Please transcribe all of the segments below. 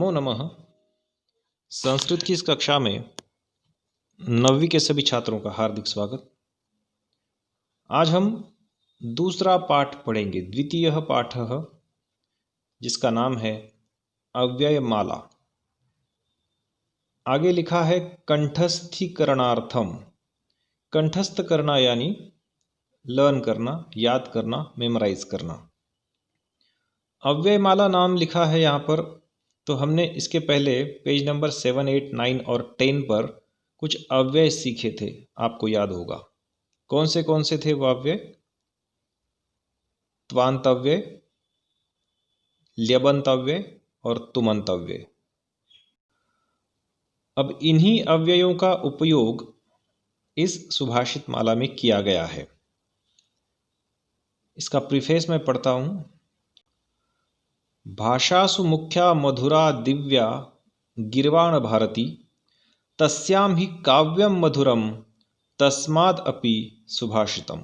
नमो नमः। संस्कृत की इस कक्षा में 9वीं के सभी छात्रों का हार्दिक स्वागत। आज हम दूसरा पाठ पढ़ेंगे, द्वितीय पाठः, जिसका नाम है अव्ययमाला। आगे लिखा है कंठस्थीकरणार्थम। कंठस्थ करना यानी लर्न करना, याद करना, मेमोराइज करना। अव्ययमाला नाम लिखा है यहाँ पर, तो हमने इसके पहले पेज नंबर 7, 8, 9 और 10 पर कुछ अव्यय सीखे थे, आपको याद होगा। कौन से थे वो अव्यय? त्वांत अव्यय, ल्यबंत अव्यय और तुमंत अव्यय। अब इन्हीं अव्ययों का उपयोग इस सुभाषित माला में किया गया है। इसका प्रीफेस मैं पढ़ता हूं। भाषासु मुख्या मधुरा दिव्या गिर्वाण भारती, तस्याम ही काव्यम मधुरम तस्माद अपि सुभाषितम।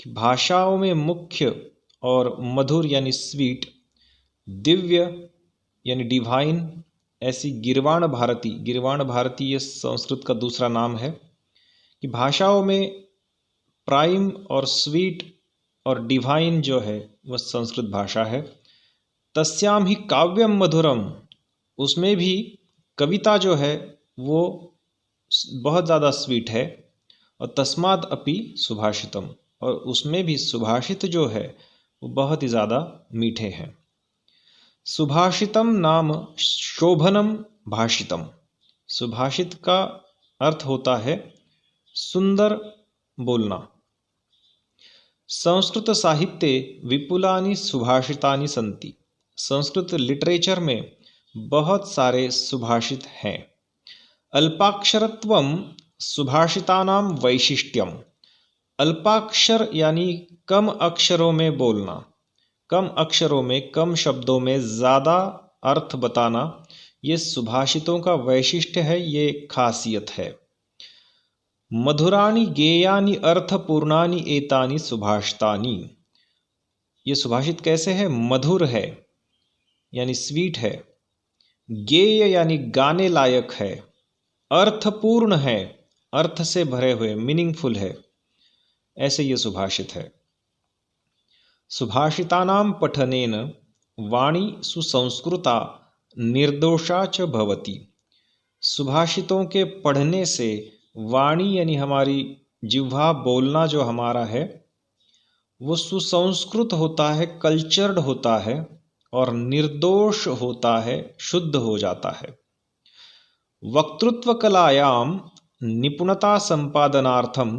कि भाषाओं में मुख्य और मधुर यानी स्वीट, दिव्य यानी डिवाइन ऐसी गिर्वाण भारती ये संस्कृत का दूसरा नाम है। कि भाषाओं में प्राइम और स्वीट और डिवाइन जो है वह संस्कृत भाषा है। तस्याम ही काव्यम मधुरम, उसमें भी कविता जो है वो बहुत ज़्यादा स्वीट है। और तस्माद अपि सुभाषितम, और उसमें भी सुभाषित जो है वो बहुत ही ज़्यादा मीठे हैं। सुभाषितम नाम शोभनम भाषितम। सुभाषित का अर्थ होता है सुंदर बोलना। संस्कृत साहित्ये विपुलानि सुभाषितानि सन्ति। संस्कृत लिटरेचर में बहुत सारे सुभाषित हैं। अल्पाक्षरत्वम सुभाषितानां वैशिष्ट्यम। अल्पाक्षर यानी कम अक्षरों में बोलना, कम अक्षरों में, कम शब्दों में ज़्यादा अर्थ बताना, ये सुभाषितों का वैशिष्ट्य है, ये खासियत है। मधुराणि गेयानि अर्थपूर्णानि एतानि सुभाषितानि। ये सुभाषित कैसे है? मधुर है यानी स्वीट है, गेय यानी गाने लायक है, अर्थपूर्ण है, अर्थ से भरे हुए, मीनिंगफुल है, ऐसे ये सुभाषित है। सुभाषितानां पठनेन वाणी सुसंस्कृता निर्दोषा च भवति। सुभाषितों के पढ़ने से वाणी यानी हमारी जिह्वा, बोलना जो हमारा है वो सुसंस्कृत होता है, कल्चर्ड होता है और निर्दोष होता है, शुद्ध हो जाता है। वक्तृत्व कलायाम निपुणता संपादनार्थम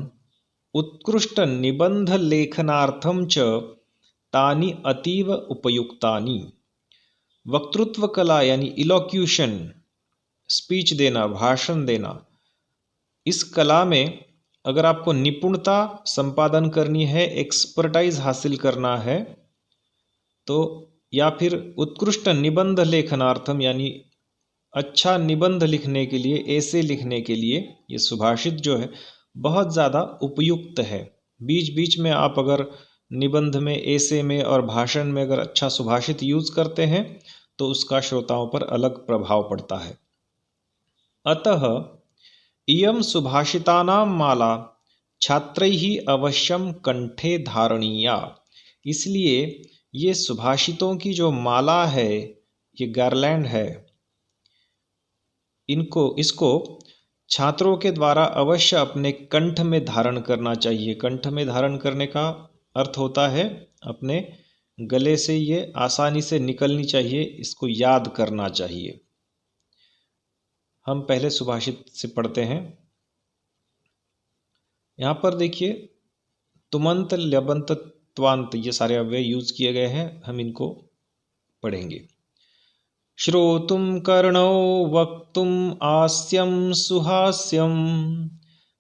उत्कृष्ट निबंध लेखनार्थम च तानि अतीव उपयुक्तानि। वक्तृत्व कला यानी इलोक्यूशन, स्पीच देना, भाषण देना, इस कला में अगर आपको निपुणता संपादन करनी है, एक्सपर्टाइज हासिल करना है, तो या फिर उत्कृष्ट निबंध लेखनार्थम यानी अच्छा निबंध लिखने के लिए, ऐसे लिखने के लिए ये सुभाषित जो है बहुत ज़्यादा उपयुक्त है। बीच बीच में आप अगर निबंध में, ऐसे में और भाषण में अगर अच्छा सुभाषित यूज करते हैं तो उसका श्रोताओं पर अलग प्रभाव पड़ता है। अतः इयं सुभाषितानां माला छात्रैः अवश्यम कंठे धारणीया। इसलिए ये सुभाषितों की जो माला है, ये गारलैंड है, इसको छात्रों के द्वारा अवश्य अपने कंठ में धारण करना चाहिए। कंठ में धारण करने का अर्थ होता है अपने गले से ये आसानी से निकलनी चाहिए, इसको याद करना चाहिए। हम पहले सुभाषित से पढ़ते हैं। यहाँ पर देखिए तुमंत, ल्यबंत, त्वांत ये सारे अव्यय यूज किए गए हैं, हम इनको पढ़ेंगे। श्रोतुम कर्णौ वक्तुम आस्यम सुहास्यम,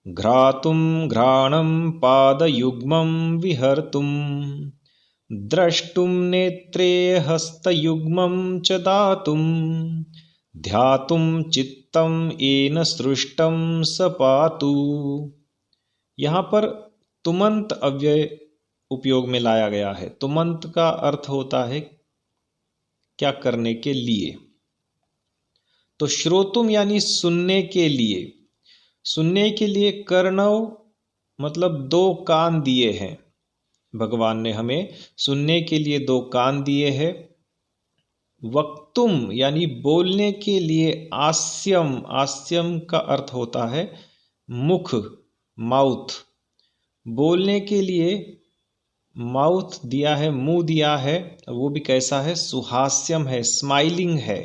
घ्रातुम घ्राणम पादयुग्मं विहर्तुम, द्रष्टुम नेत्रे हस्तयुग्मं च दातुम, ध्यातुम चित्तम येन सृष्टम स पातु। यहाँ पर तुमंत अव्यय उपयोग में लाया गया है। तुमंत का अर्थ होता है क्या करने के लिए। तो श्रोतुम यानी सुनने के लिए, सुनने के लिए कर्णव मतलब दो कान दिए हैं। भगवान ने हमें सुनने के लिए दो कान दिए हैं। वक्तुम यानी बोलने के लिए आस्यम, आस्यम का अर्थ होता है मुख, माउथ। बोलने के लिए माउथ दिया है, मुंह दिया है, वो भी कैसा है, सुहास्यम है, स्माइलिंग है।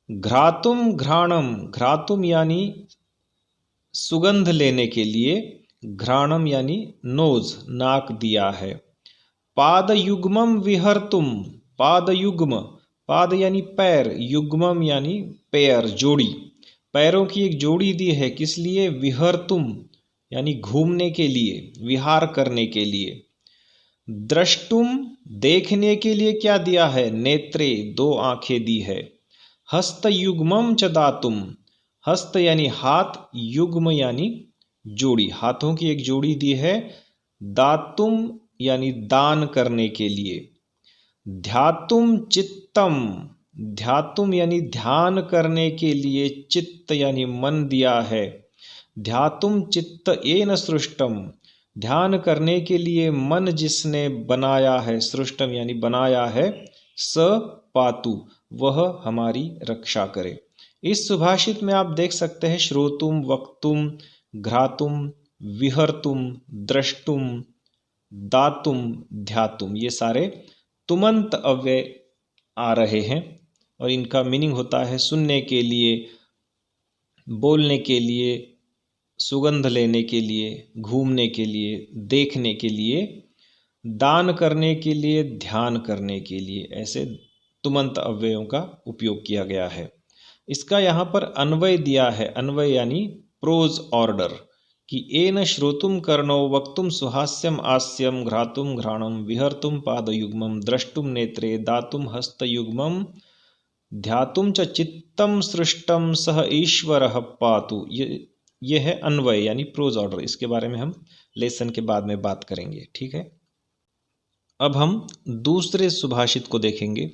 घ्रातुम घ्राणम, घ्रातुम यानी सुगंध लेने के लिए, घ्राणम यानी नोज, नाक दिया है। पाद युग्मम विहर्तुम, पाद युग्म, पाद यानी पैर, युग्मम यानी पैर, जोड़ी, पैरों की एक जोड़ी दी है, किस लिए, विहर्तुम यानी घूमने के लिए, विहार करने के लिए। द्रष्टुम देखने के लिए क्या दिया है, नेत्रे दो आंखें दी है। हस्त युग्मम च दातुम, हस्त यानी हाथ, युग्म यानी जोड़ी, हाथों की एक जोड़ी दी है। दातुम यानी दान करने के लिए। ध्यातुम चित्तम, ध्यातुम यानी ध्यान करने के लिए, चित्त यानी मन दिया है। ध्यातुम चित्त येन सृष्टम, ध्यान करने के लिए मन जिसने बनाया है, सृष्टम यानी बनाया है। स पातु, वह हमारी रक्षा करे। इस सुभाषित में आप देख सकते हैं श्रोतुम, वक्तुम, घ्रातुम, विहर्तुम, द्रष्टुम, दातुम, ध्यातुम, ये सारे तुमंत अव्यय आ रहे हैं और इनका मीनिंग होता है सुनने के लिए, बोलने के लिए, सुगंध लेने के लिए, घूमने के लिए, देखने के लिए, दान करने के लिए, ध्यान करने के लिए, ऐसे तुमंत अव्ययों का उपयोग किया गया है। इसका यहाँ पर अन्वय दिया है, अन्वय यानी प्रोज ऑर्डर, कि एन श्रोतुम कर्णो वक्तुम सुहास्यम आस्यम घ्रातुम घ्राणम विहर्तुम पादयुग्मम द्रष्टुम नेत्रे दातुम हस्तयुग्मम ध्यातुम च चित्तम सृष्टम सह ईश्वरः पातु। ये है अन्वय यानी प्रोज ऑर्डर। इसके बारे में हम लेसन के बाद में बात करेंगे, ठीक है। अब हम दूसरे सुभाषित को देखेंगे।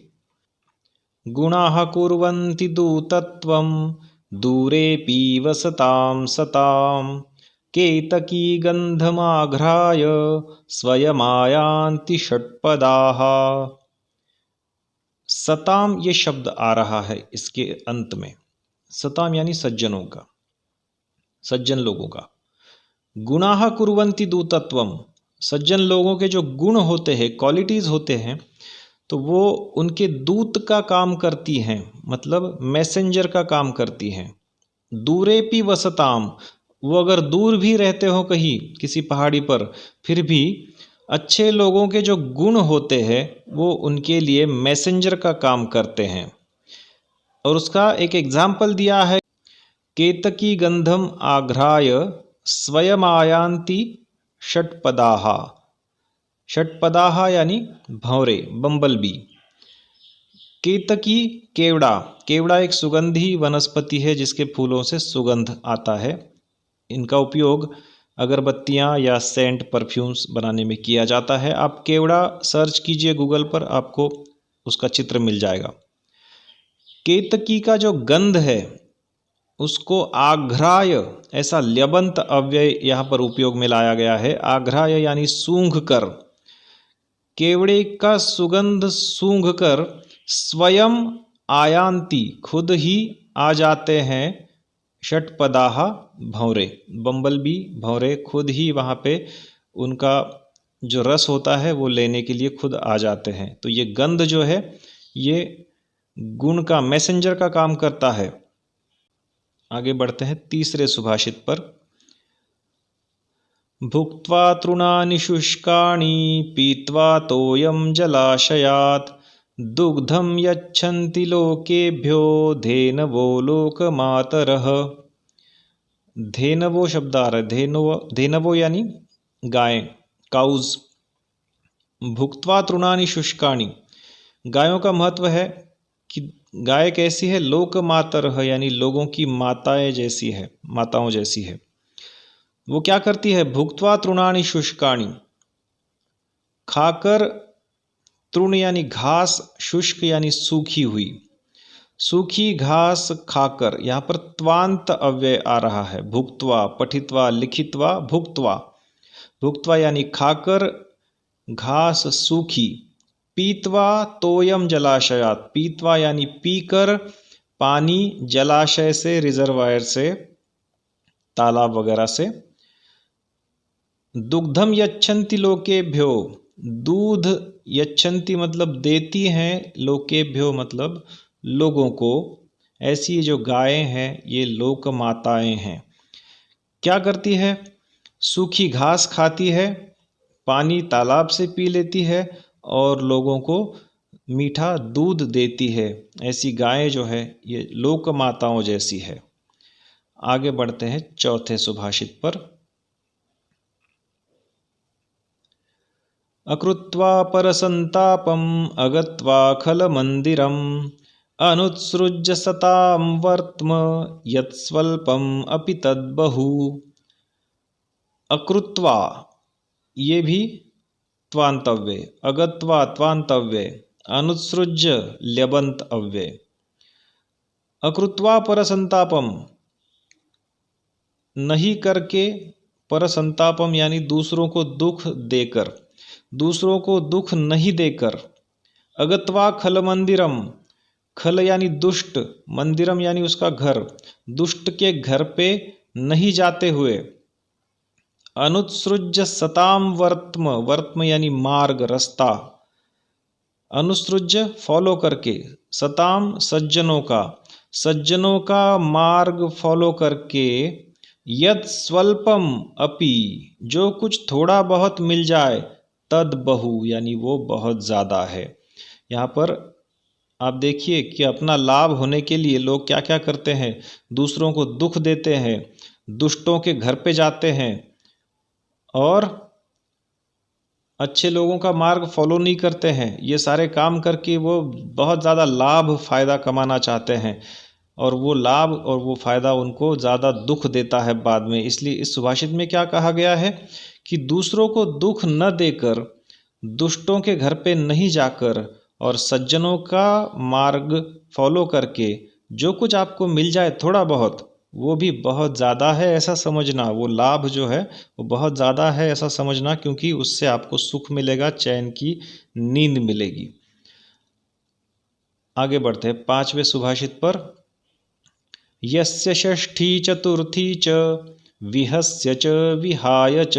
गुणाः कुर्वन्ति दूतत्वं दूरेऽपि वसतां सतां केतकी गन्धमाघ्राय स्वयमायान्ति षट्पदाः। सताम ये शब्द आ रहा है इसके अंत में। सताम यानी सज्जनों का, सज्जन लोगों का। गुणाः कुर्वन्ति दूतत्वम, सज्जन लोगों के जो गुण होते हैं, क्वालिटीज होते हैं, तो वो उनके दूत का काम करती हैं, मतलब मैसेंजर का काम करती हैं। दूरेपि वसताम, वो अगर दूर भी रहते हो कहीं किसी पहाड़ी पर, फिर भी अच्छे लोगों के जो गुण होते हैं वो उनके लिए मैसेंजर का काम करते हैं। और उसका एक एग्जाम्पल दिया है, केतकी गंधम आघ्राय स्वयमायांति षट्पदाः। षट्पदाः यानी भंवरे, बम्बल बी। केतकी केवड़ा, केवड़ा एक सुगंधी वनस्पति है जिसके फूलों से सुगंध आता है। इनका उपयोग अगरबत्तियां या सेंट, परफ्यूम्स बनाने में किया जाता है। आप केवड़ा सर्च कीजिए गूगल पर, आपको उसका चित्र मिल जाएगा। केतकी का जो गंध है उसको आघ्राय, ऐसा ल्यबंत अव्यय यहाँ पर उपयोग में लाया गया है। आघ्राय यानी सूंघ कर, केवड़े का सुगंध सूंघ कर, स्वयं आयांति खुद ही आ जाते हैं, षट्पदाः भंवरे, बम्बल बी, भंवरे खुद ही वहाँ पे उनका जो रस होता है वो लेने के लिए खुद आ जाते हैं। तो ये गंध जो है ये गुण का, मैसेंजर का काम करता है। आगे बढ़ते हैं तीसरे सुभाषित पर। भुक्त्वा तृणानि शुष्कानि पीत्वा तोयं जलाशयात् दुग्धं यच्छन्ति लोकेभ्यो धेनवो लोकमातरः। धेनवो शब्द आ रहा है, धेनवो यानी गाय, काउज। भुक्त्वा तृणानि शुष्कानि, गायों का महत्व है कि गाय कैसी है, लोकमातरः यानी लोगों की माताएं जैसी है, माताओं जैसी है। वो क्या करती है, भुक्त्वा तृणानि शुष्कानि, खाकर, तृण यानी घास, शुष्क यानी सूखी हुई, सूखी घास खाकर, यहाँ पर त्वांत अव्यय आ रहा है। भुक्त्वा, पठित्वा, लिखित्वा, भुक्त्वा। भुक्त्वा यानी खाकर घास सूखी। पीत्वा तोयम जलाशयात, पीत्वा यानी पीकर पानी जलाशय से, रिजर्वायर से, तालाब वगैरह से। दुग्धम यच्छन्ति लोकेभ्यो, दूध यच्छन्ति मतलब देती हैं, लोकेभ्यो मतलब लोगों को। ऐसी जो गायें हैं ये लोक माताएं हैं। क्या करती है? सूखी घास खाती है, पानी तालाब से पी लेती है और लोगों को मीठा दूध देती है। ऐसी गायें जो है ये लोक माताओं जैसी है। आगे बढ़ते हैं चौथे सुभाषित पर। अकृत्वा परसंतापम अगत्वा खलमंदिरम अनुत्सृज्य सतां वर्त्म यत्स्वल्पम अपि तद्बहु। अकृत्वा ये भी त्वांतव्य, अगत्वा त्वांतव्य, अनुत्सृज्य ल्यबंत अव्यय। अकृत्वा परसंतापम नहीं करके, परसंतापम यानी दूसरों को दुख देकर, दूसरों को दुख नहीं देकर। अगत्वा खल मंदिरम, खल यानी दुष्ट, मंदिरम यानी उसका घर, दुष्ट के घर पे नहीं जाते हुए। अनुत्सृज्य सताम वर्त्म, वर्त्म यानी मार्ग, रास्ता। अनुसृज्य फॉलो करके, सताम सज्जनों का, सज्जनों का मार्ग फॉलो करके। यद स्वल्पम अपि जो कुछ थोड़ा बहुत मिल जाए, तद बहु यानी वो बहुत ज़्यादा है। यहाँ पर आप देखिए कि अपना लाभ होने के लिए लोग क्या क्या करते हैं, दूसरों को दुख देते हैं, दुष्टों के घर पे जाते हैं और अच्छे लोगों का मार्ग फॉलो नहीं करते हैं। ये सारे काम करके वो बहुत ज़्यादा लाभ फ़ायदा कमाना चाहते हैं और वो लाभ और वो फ़ायदा उनको ज़्यादा दुख देता है बाद में। इसलिए इस सुभाषित में क्या कहा गया है कि दूसरों को दुख न देकर, दुष्टों के घर पे नहीं जाकर और सज्जनों का मार्ग फॉलो करके जो कुछ आपको मिल जाए थोड़ा बहुत, वो भी बहुत ज़्यादा है ऐसा समझना। वो लाभ जो है वो बहुत ज़्यादा है ऐसा समझना, क्योंकि उससे आपको सुख मिलेगा, चैन की नींद मिलेगी। आगे बढ़ते हैं पांचवें सुभाषित पर। यस्य षष्ठी चतुर्थी च विहस्य च विहाय च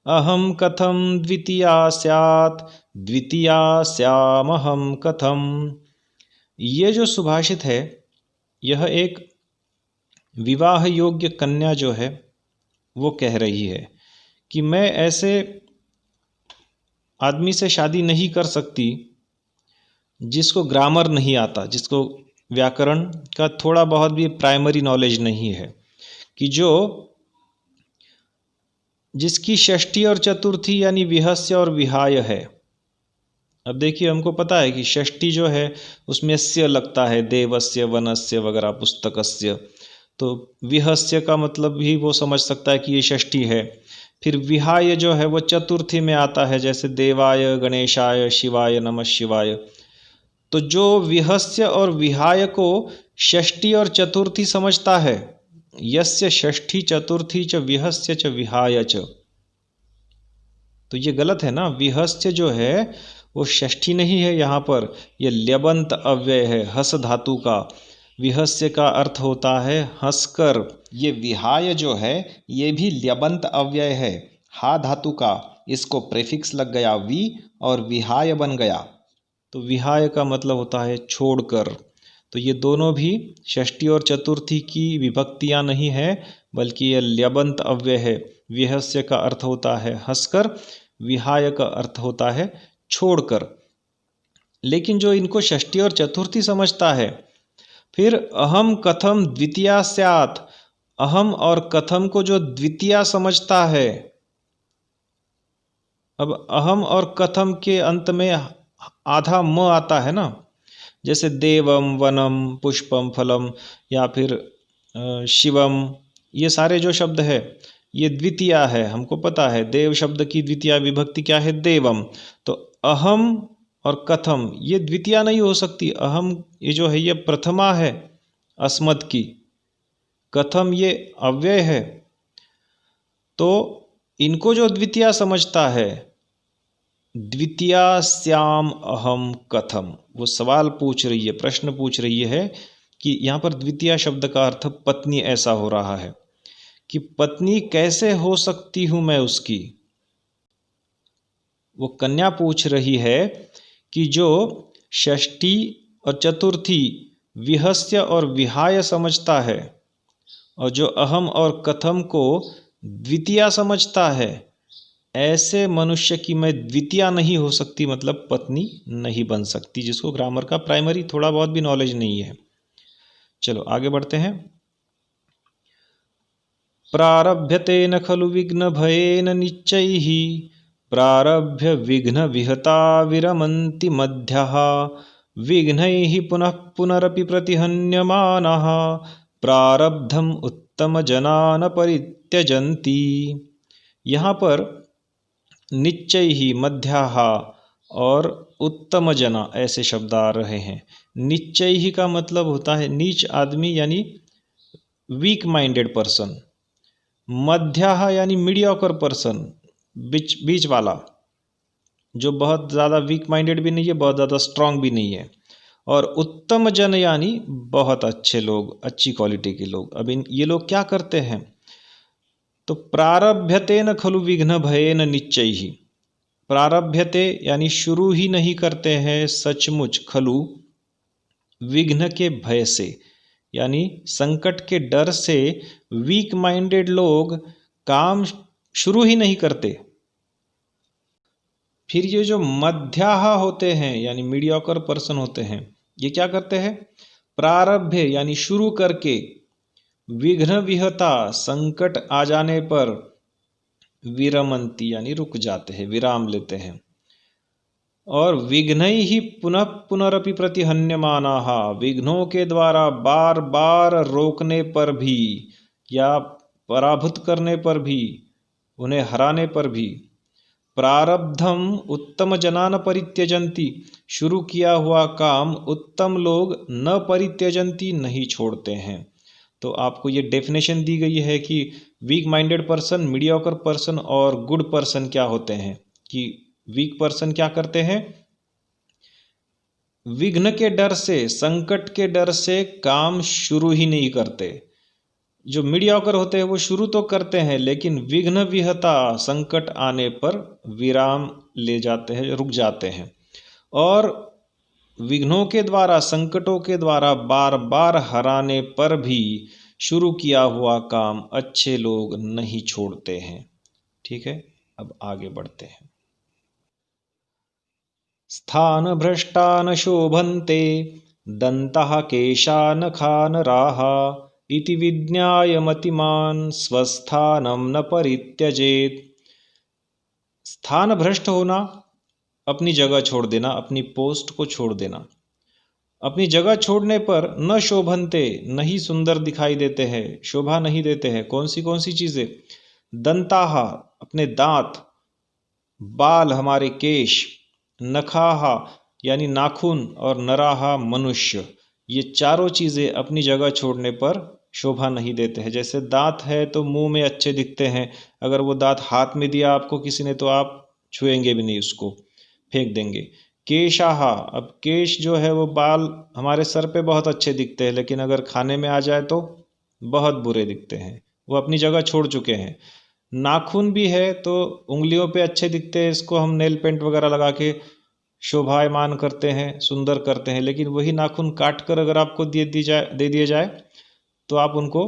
अहम कथम द्वितीया स्यात् द्वितीया स्यामहम कथम। ये जो सुभाषित है यह एक विवाह योग्य कन्या जो है वो कह रही है कि मैं ऐसे आदमी से शादी नहीं कर सकती जिसको ग्रामर नहीं आता, जिसको व्याकरण का थोड़ा बहुत भी प्राइमरी नॉलेज नहीं है, कि जो जिसकी षष्ठी और चतुर्थी यानी विहस्य और विहाय है। अब देखिए हमको पता है कि षष्ठी जो है उसमें स्य लगता है, देवस्य, वनस्य वगैरह, पुस्तकस्य। तो विहस्य का मतलब भी वो समझ सकता है कि ये षष्ठी है। फिर विहाय जो है वो चतुर्थी में आता है, जैसे देवाय, गणेशाय, शिवाय नमः शिवाय। तो जो विहस्य और विहाय को षष्ठी और चतुर्थी समझता है, यस्य षष्ठी चतुर्थी च विहस्य च विहाय च, तो ये गलत है ना। विहस्य जो है वो षष्ठी नहीं है, यहाँ पर ये ल्यबंत अव्यय है, हस धातु का। विहस्य का अर्थ होता है हंसकर। ये विहाय जो है ये भी ल्यबंत अव्यय है, हा धातु का। इसको प्रीफिक्स लग गया वी और विहाय बन गया। तो विहाय का मतलब होता है छोड़कर। तो ये दोनों भी षष्ठी और चतुर्थी की विभक्तियां नहीं है, बल्कि ये ल्यबंत अव्यय है। विहस्य का अर्थ होता है हंसकर, विहाय का अर्थ होता है छोड़कर। लेकिन जो इनको षष्ठी और चतुर्थी समझता है, फिर अहम कथम द्वितीया स्यात्, अहम और कथम को जो द्वितीया समझता है। अब अहम और कथम के अंत में आधा म आता है ना, जैसे देवम, वनम, पुष्पम, फलम या फिर शिवम, ये सारे जो शब्द है ये द्वितीया है। हमको पता है देव शब्द की द्वितीया विभक्ति क्या है, देवम। तो अहम और कथम ये द्वितीया नहीं हो सकती। अहम ये जो है ये प्रथमा है अस्मत् की, कथम ये अव्यय है। तो इनको जो द्वितीया समझता है, द्वितीयास्याम अहम कथम, वो सवाल पूछ रही है, प्रश्न पूछ रही है कि यहाँ पर द्वितीया शब्द का अर्थ पत्नी ऐसा हो रहा है कि पत्नी कैसे हो सकती हूँ मैं उसकी। वो कन्या पूछ रही है कि जो षष्ठी और चतुर्थी विहस्य और विहाय समझता है और जो अहम और कथम को द्वितीया समझता है, ऐसे मनुष्य की मैं द्वितीया नहीं हो सकती, मतलब पत्नी नहीं बन सकती, जिसको ग्रामर का प्राइमरी थोड़ा बहुत भी नॉलेज नहीं है। चलो आगे बढ़ते हैं। प्रारभ्यतेन खलु विघ्न भयेन निश्चैः प्रारभ्य विघ्न विहता विरमन्ति मध्यः विघ्नैः पुनः पुनरपि प्रतिहन्यमानः प्रारब्धम उत्तम जना न परित्यजन्ति। यहाँ पर निश्चय ही, मध्याः और उत्तम जना ऐसे शब्द आ रहे हैं। निश्चय ही का मतलब होता है नीच आदमी यानी वीक माइंडेड पर्सन, मध्याः यानी मीडियोकर पर्सन, बीच वाला, जो बहुत ज़्यादा वीक माइंडेड भी नहीं है, बहुत ज़्यादा स्ट्रांग भी नहीं है, और उत्तम जन यानी बहुत अच्छे लोग, अच्छी क्वालिटी के लोग। अब ये लोग क्या करते हैं, तो प्रारभ्यते न खलु विघ्न भयेन निश्चय ही, प्रारभ्यते यानी शुरू ही नहीं करते हैं सचमुच, खलु विघ्न के भय से यानी संकट के डर से वीक माइंडेड लोग काम शुरू ही नहीं करते। फिर ये जो मध्याः होते हैं यानी मीडियोकर पर्सन होते हैं, ये क्या करते हैं, प्रारभ्य यानी शुरू करके, विघ्न विहता संकट आ जाने पर, विरमंती यानी रुक जाते हैं, विराम लेते हैं, और विघ्नैः ही पुनः पुनरपि प्रतिहन्यमानाः, विघ्नों के द्वारा बार बार रोकने पर भी या पराभूत करने पर भी, उन्हें हराने पर भी, प्रारब्धम उत्तम जना न परित्यजन्ति, शुरू किया हुआ काम उत्तम लोग न परित्यजन्ति नहीं छोड़ते हैं। तो आपको ये डेफिनेशन दी गई है कि weak minded person, mediocre person और गुड पर्सन क्या होते हैं। कि वीक पर्सन क्या करते हैं, विघ्न के डर से, संकट के डर से काम शुरू ही नहीं करते। जो मीडियोकर होते हैं वो शुरू तो करते हैं, लेकिन विघ्न विहता संकट आने पर विराम ले जाते हैं, रुक जाते हैं, और विघ्नों के द्वारा, संकटों के द्वारा बार बार हराने पर भी शुरू किया हुआ काम अच्छे लोग नहीं छोड़ते हैं। ठीक है, अब आगे बढ़ते हैं। स्थान भ्रष्टा न शोभन्ते दंतः केशा नखा नराः इति विज्ञाय मतिमान स्वस्थानम न परित्यजेत। स्थान भ्रष्ट होना, अपनी जगह छोड़ देना, अपनी पोस्ट को छोड़ देना। अपनी जगह छोड़ने पर न शोभनते, नहीं सुंदर दिखाई देते हैं, शोभा नहीं देते हैं। कौन सी चीजें, दंताहा अपने दांत, बाल हमारे केश, नखाहा यानी नाखून, और नराहा मनुष्य, ये चारों चीजें अपनी जगह छोड़ने पर शोभा नहीं देते हैं। जैसे दांत है तो मुंह में अच्छे दिखते हैं, अगर वो दांत हाथ में दिया आपको किसी ने तो आप छुएंगे भी नहीं, उसको फेंक देंगे। केशाहा, अब केश जो है वो बाल हमारे सर पे बहुत अच्छे दिखते हैं, लेकिन अगर खाने में आ जाए तो बहुत बुरे दिखते हैं, वो अपनी जगह छोड़ चुके हैं। नाखून भी है तो उंगलियों पे अच्छे दिखते हैं, इसको हम नेल पेंट वगैरह लगा के शोभायमान करते हैं, सुंदर करते हैं, लेकिन वही नाखून काट कर अगर आपको दे दिए जाए तो आप उनको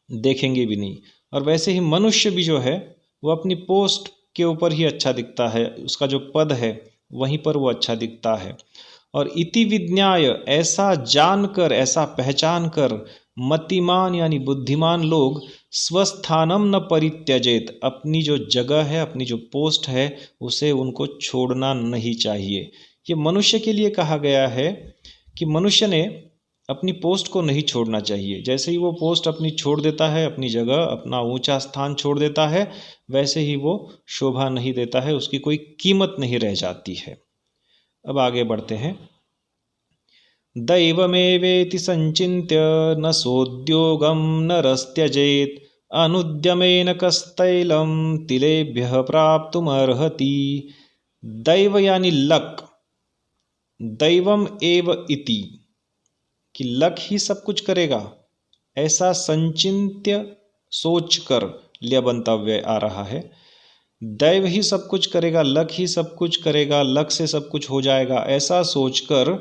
देखेंगे भी नहीं। और वैसे ही मनुष्य भी जो है वो अपनी पोस्ट के ऊपर ही अच्छा दिखता है, उसका जो पद है वहीं पर वो अच्छा दिखता है। और इति विज्ञाय, ऐसा जानकर, ऐसा पहचान कर, मतिमान यानी बुद्धिमान लोग, स्वस्थानम न परित्यजेत, अपनी जो जगह है, अपनी जो पोस्ट है, उसे उनको छोड़ना नहीं चाहिए। ये मनुष्य के लिए कहा गया है कि मनुष्य ने अपनी पोस्ट को नहीं छोड़ना चाहिए। जैसे ही वो पोस्ट अपनी छोड़ देता है, अपनी जगह, अपना ऊंचा स्थान छोड़ देता है, वैसे ही वो शोभा नहीं देता है, उसकी कोई कीमत नहीं रह जाती है। अब आगे बढ़ते हैं। दैवमेवेति संचिन्त्य न सोद्योगं नरस्त्यजेत् अनुद्यमेन कस्तैलं तिलेभ्यः प्राप्तुमर्हति। दैव यानी लक, दैवम एव इति, कि लक ही सब कुछ करेगा, ऐसा संचिन्त्य सोचकर ल्यबंतव्य आ रहा है। दैव ही सब कुछ करेगा, लक ही सब कुछ करेगा, लक से सब कुछ हो जाएगा, ऐसा सोचकर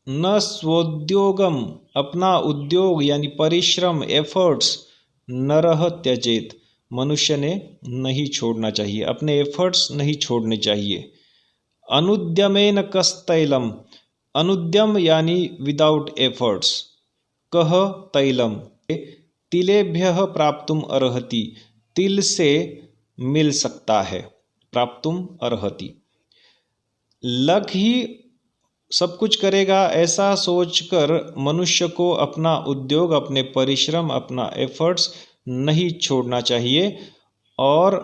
न स्वोद्योगम, अपना उद्योग यानी परिश्रम, एफर्ट्स, नरह त्यजेत, मनुष्य ने नहीं छोड़ना चाहिए, अपने एफर्ट्स नहीं छोड़ने चाहिए। अनुद्यमेन कस्तैलम, अनुद्यम यानी विदाउट एफर्ट्स, कह तैलम, तिलेभ्यः प्राप्तुम अर्हति, तिल से मिल सकता है, प्राप्तुम अर्हति। लक ही सब कुछ करेगा ऐसा सोचकर मनुष्य को अपना उद्योग, अपने परिश्रम, अपना एफर्ट्स नहीं छोड़ना चाहिए। और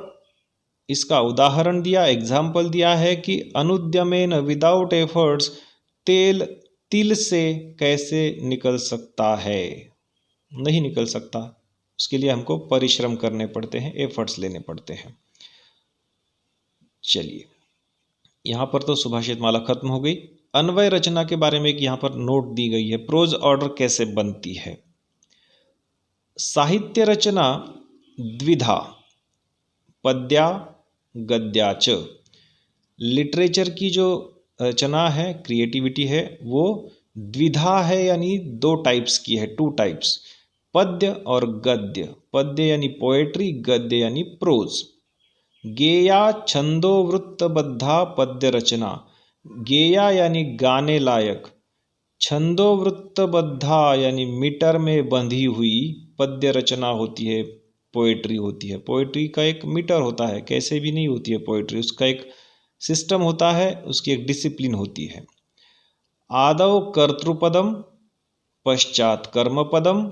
इसका उदाहरण दिया, एग्जाम्पल दिया है कि अनुद्यमेन, विदाउट एफर्ट्स, तेल तिल से कैसे निकल सकता है, नहीं निकल सकता, उसके लिए हमको परिश्रम करने पड़ते हैं, एफर्ट्स लेने पड़ते हैं। चलिए, यहाँ पर तो सुभाषित माला खत्म हो गई। अन्वय रचना के बारे में एक यहाँ पर नोट दी गई है, प्रोज ऑर्डर कैसे बनती है। साहित्य रचना द्विधा, पद्या गद्या च। लिटरेचर की जो रचना है, क्रिएटिविटी है, वो द्विधा है, यानी दो टाइप्स की है, टू टाइप्स, पद्य और गद्य। पद्य यानी पोएट्री, गद्य यानी प्रोज। गेया छंदोवृत्तबद्धा पद्य रचना, गेया यानी गाने लायक, छंदोवृत्तबद्धा यानी मीटर में बंधी हुई पद्य रचना होती है, पोएट्री होती है। पोएट्री का एक मीटर होता है, कैसे भी नहीं होती है पोएट्री, उसका एक सिस्टम होता है, उसकी एक डिसिप्लिन होती है। आदौ कर्तृपदम, पश्चात कर्मपदम,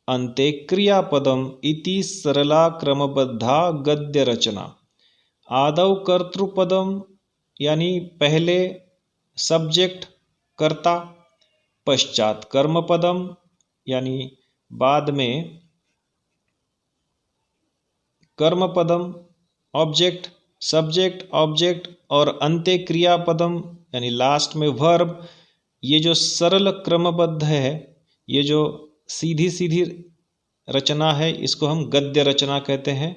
अन्ते क्रियापदम इति सरला क्रमबद्धा गद्य रचना। आदौ कर्तृपदम यानी पहले सब्जेक्ट कर्ता, पश्चात कर्मपदम यानी बाद में कर्मपदम ऑब्जेक्ट, सब्जेक्ट ऑब्जेक्ट, और अंत्य क्रियापदम यानी लास्ट में वर्ब। ये जो सरल क्रमबद्ध है, ये जो सीधी सीधी रचना है, इसको हम गद्य रचना कहते हैं,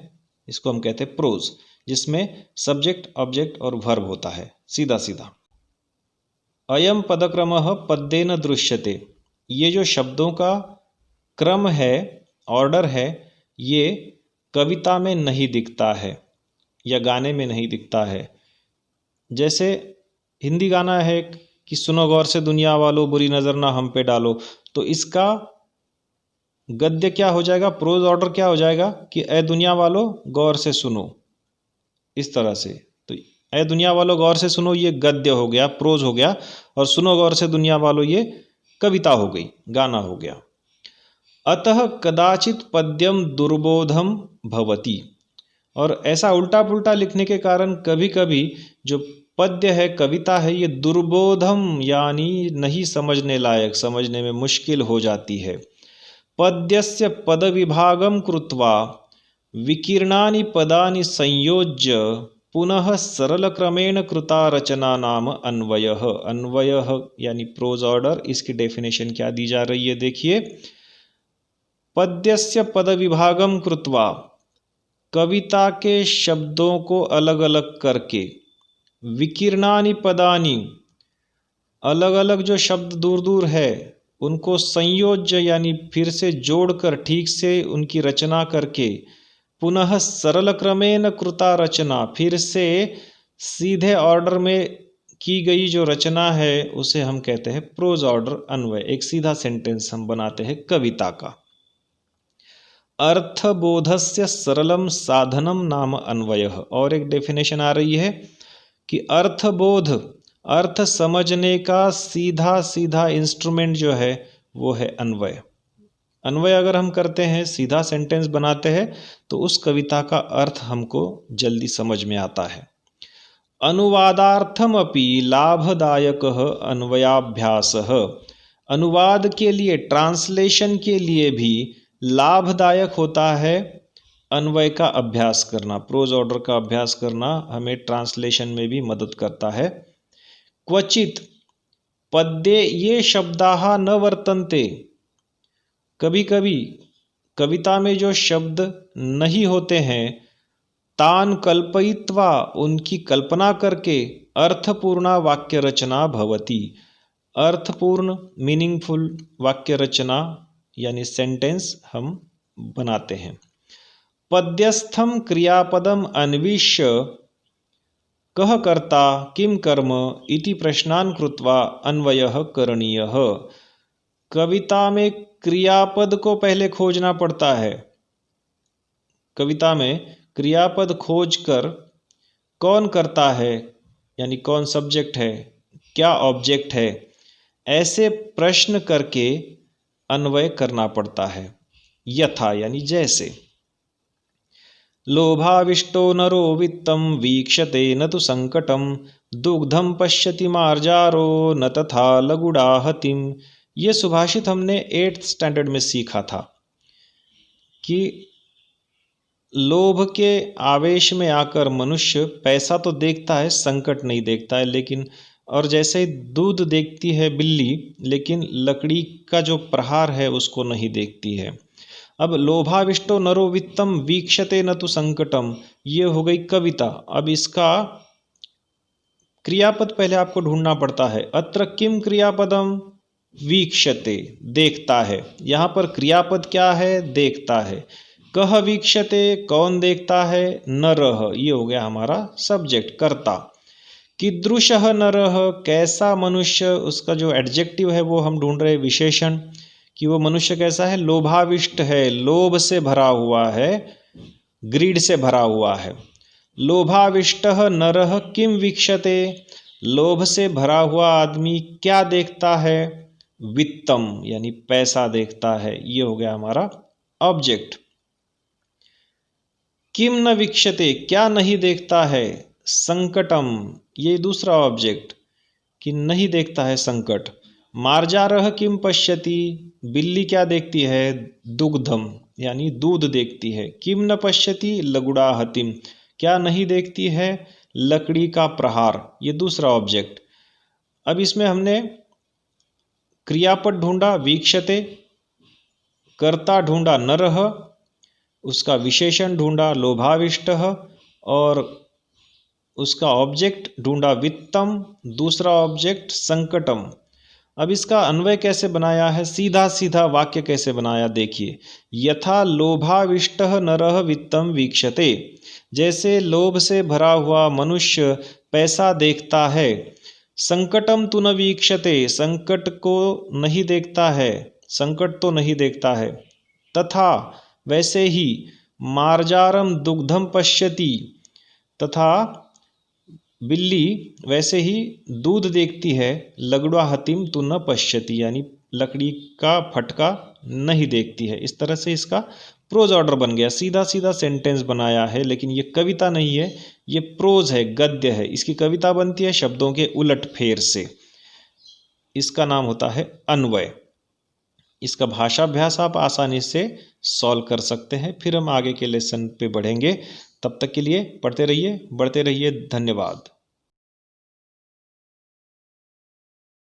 इसको हम कहते हैं प्रोज, जिसमें सब्जेक्ट ऑब्जेक्ट और वर्ब होता है, सीधा सीधा। अयम पदक्रमः पद्येन दृश्यते, ये जो शब्दों का क्रम है, ऑर्डर है, ये कविता में नहीं दिखता है या गाने में नहीं दिखता है। जैसे हिंदी गाना है कि सुनो गौर से दुनिया वालों, बुरी नज़र ना हम पे डालो, तो इसका गद्य क्या हो जाएगा, प्रोज ऑर्डर क्या हो जाएगा कि ए दुनिया वालों गौर से सुनो, इस तरह से। तो ए दुनिया वालों गौर से सुनो, ये गद्य हो गया, प्रोज हो गया, और सुनो गौर से दुनिया वालों, ये कविता हो गई, गाना हो गया। अतः कदाचित पद्यम दुर्बोधम भवति, और ऐसा उल्टा पुल्टा लिखने के कारण कभी कभी जो पद्य है, कविता है, ये दुर्बोधम यानी नहीं समझने लायक, समझने में मुश्किल हो जाती है। पद्यस्य पद विभागम कृत्वा विकीर्णानि पदानि संयोज्य पुनः सरल क्रमेण कृता रचना नाम अन्वयः। अन्वयः यानी प्रोज ऑर्डर, इसकी डेफिनेशन क्या दी जा रही है, देखिए। पद्यस्य पद विभागम कृत्वा, कविता के शब्दों को अलग अलग करके, विकीर्णानि पदानि, अलग अलग जो शब्द दूर दूर है उनको संयोज्य यानी फिर से जोड़कर ठीक से उनकी रचना करके, पुनः सरल क्रमेण कृता रचना, फिर से सीधे ऑर्डर में की गई जो रचना है उसे हम कहते हैं प्रोज ऑर्डर, अन्वय। एक सीधा सेंटेंस हम बनाते हैं कविता का। अर्थबोधस्य सरलम साधनम नाम अन्वयः, और एक डेफिनेशन आ रही है कि अर्थबोध, अर्थ समझने का सीधा सीधा इंस्ट्रूमेंट जो है वो है अन्वय। अन्वय अगर हम करते हैं, सीधा सेंटेंस बनाते हैं, तो उस कविता का अर्थ हमको जल्दी समझ में आता है। अनुवादार्थमपि लाभदायकः अन्वयाभ्यासः। अनुवाद के लिए, ट्रांसलेशन के लिए भी लाभदायक होता है अन्वय का अभ्यास करना, प्रोज ऑर्डर का अभ्यास करना हमें ट्रांसलेशन में भी मदद करता है। क्वचित पद्ये ये शब्दाः न वर्तन्ते। कभी कभी कविता में जो शब्द नहीं होते हैं, तान कल्पयित्वा उनकी कल्पना करके अर्थपूर्णा वाक्य रचना भवति। अर्थपूर्ण मीनिंगफुल वाक्य रचना यानी सेंटेंस हम बनाते हैं। पद्यस्थम क्रियापदम अन्विष्य कः कर्ता किम कर्म इति प्रश्नान् कृत्वा अन्वयः करणीयः। कविता में क्रियापद को पहले खोजना पड़ता है। कविता में क्रियापद खोजकर कौन करता है यानी कौन सब्जेक्ट है, क्या ऑब्जेक्ट है, ऐसे प्रश्न करके अन्वय करना पड़ता है। यथा यानी जैसे, लोभाविष्टो नरो वित्तं वीक्षते न तु संकटं दुग्धं पश्यति मार्जारो न तथा लघुडाहतिम। ये सुभाषित हमने 8th स्टैंडर्ड में सीखा था कि लोभ के आवेश में आकर मनुष्य पैसा तो देखता है, संकट नहीं देखता है। लेकिन और जैसे ही दूध देखती है बिल्ली, लेकिन लकड़ी का जो प्रहार है उसको नहीं देखती है। अब लोभाविष्टो नरो वित्तम वीक्षते न तु संकटम, ये हो गई कविता। अब इसका क्रियापद पहले आपको ढूंढना पड़ता है। अत्र किम क्रियापदम, वीक्षते, देखता है। यहाँ पर क्रियापद क्या है, देखता है। कह वीक्षते, कौन देखता है, नरः, ये हो गया हमारा सब्जेक्ट, कर्ता। कीदृशः नरः, कैसा मनुष्य, उसका जो एडजेक्टिव है वो हम ढूंढ रहे, विशेषण, कि वो मनुष्य कैसा है, लोभाविष्ट है, लोभ से भरा हुआ है, ग्रीड से भरा हुआ है। लोभाविष्टः नरः किम वीक्षते, लोभ से भरा हुआ आदमी क्या देखता है, वित्तम यानी पैसा देखता है। ये हो गया हमारा ऑब्जेक्ट। किम न वीक्षते, क्या नहीं देखता है, संकटम, ये दूसरा ऑब्जेक्ट कि नहीं देखता है संकट। मार्जारः किम पश्यति, बिल्ली क्या देखती है, दुग्धम यानी दूध देखती है। किम न पश्यति लघुडाहतिम, क्या नहीं देखती है, लकड़ी का प्रहार, ये दूसरा ऑब्जेक्ट। अब इसमें हमने क्रियापद ढूंढा वीक्षते, कर्ता ढूंढा नरः, उसका विशेषण ढूंढा लोभाविष्टः, और उसका ऑब्जेक्ट ढूंढा वित्तम, दूसरा ऑब्जेक्ट संकटम। अब इसका अन्वय कैसे बनाया है, सीधा सीधा वाक्य कैसे बनाया, देखिए। यथा लोभाविष्टः नरः वित्तम वीक्षते, जैसे लोभ से भरा हुआ मनुष्य पैसा देखता है। संकटम तु न वीक्षते, संकट को नहीं देखता है, संकट तो नहीं देखता है। तथा वैसे ही मार्जारम दुग्धम पश्यति, तथा बिल्ली वैसे ही दूध देखती है। लघुडाहतिम तु न पश्यति, यानी लकड़ी का फटका नहीं देखती है। इस तरह से इसका प्रोज ऑर्डर बन गया, सीधा सीधा सेंटेंस बनाया है। लेकिन ये कविता नहीं है, ये प्रोज है, गद्य है। इसकी कविता बनती है शब्दों के उलट फेर से। इसका नाम होता है अन्वय। इसका भाषाभ्यास आप आसानी से सॉल्व कर सकते हैं। फिर हम आगे के लेसन पे बढ़ेंगे। तब तक के लिए पढ़ते रहिए, बढ़ते रहिए। धन्यवाद।